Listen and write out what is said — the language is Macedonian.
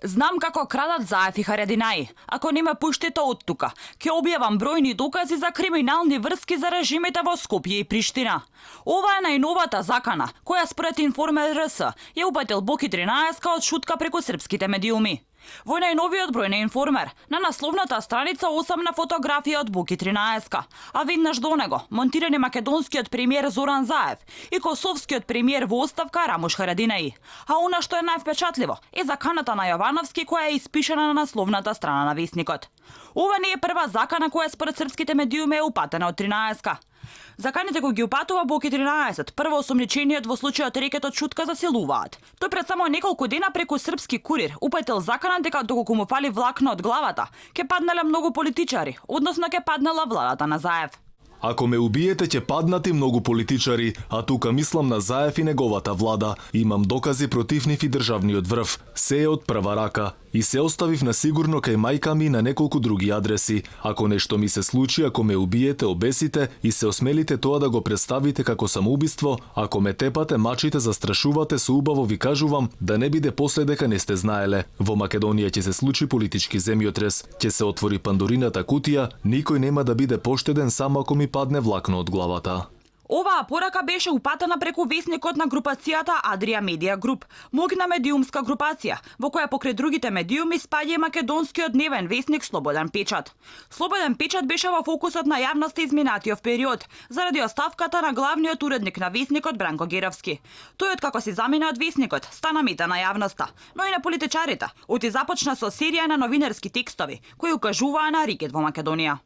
Знам како крадат Заев и Харединај. Ако не ме пуштите од тука, ќе објавам бројни докази за криминални врски за режимите во Скопје и Приштина. Ова е најновата закана, која според Информер РС ја упатил Боки 13 од шутка преку српските медиуми. Во најновиот број на Информер, на насловната страница осамна фотографија од Боки 13, а веднаш до него монтирани македонскиот премиер Зоран Заев и косовскиот премиер во оставка Рамуш Харединај. А она што е највпечатливо е заканата на Јовановски која е испишана на насловната страна на весникот. Ова не е прва закана која според српските медиуми е упатена од 13. Заканите кои ги упатува Боки 13, прво осомничениот во случајот рекетот шутка засилуваат. Тој пред само неколку дена преку српски курир упатил закана дека доколку му фали влакно од главата, ќе паднале многу политичари, односно ќе паднала владата на Заев. Ако ме убиете, ќе паднати многу политичари, а тука мислам на Заев и неговата влада. Имам докази против нив и државниот врв. Се е од прва рака. И се оставив на сигурно кај мајка ми на неколку други адреси. Ако нешто ми се случи, ако ме убиете, обесите и се осмелите тоа да го представите како самоубиство, ако ме тепате, мачите, застрашувате, со убаво ви кажувам да не биде после дека не сте знаеле. Во Македонија ќе се случи политички земјотрес, ќе се отвори Пандорината кутија, никој нема да биде поштеден само ако ми падне влакно од главата. Оваа порака беше упатена преку весникот на групацијата Адрија Медија Груп, моќна медиумска групација, во која покрај другите медиуми спаѓа и македонскиот дневен весник Слободен печат. Слободен печат беше во фокусот на јавноста изминатиот период, заради оставката на главниот уредник на весникот Бранко Геровски. Тој откако си замина од весникот, стана мета на јавноста, но и на политичарите, оти започна со серија на новинарски текстови, кои укажуваа на рикет во Македонија.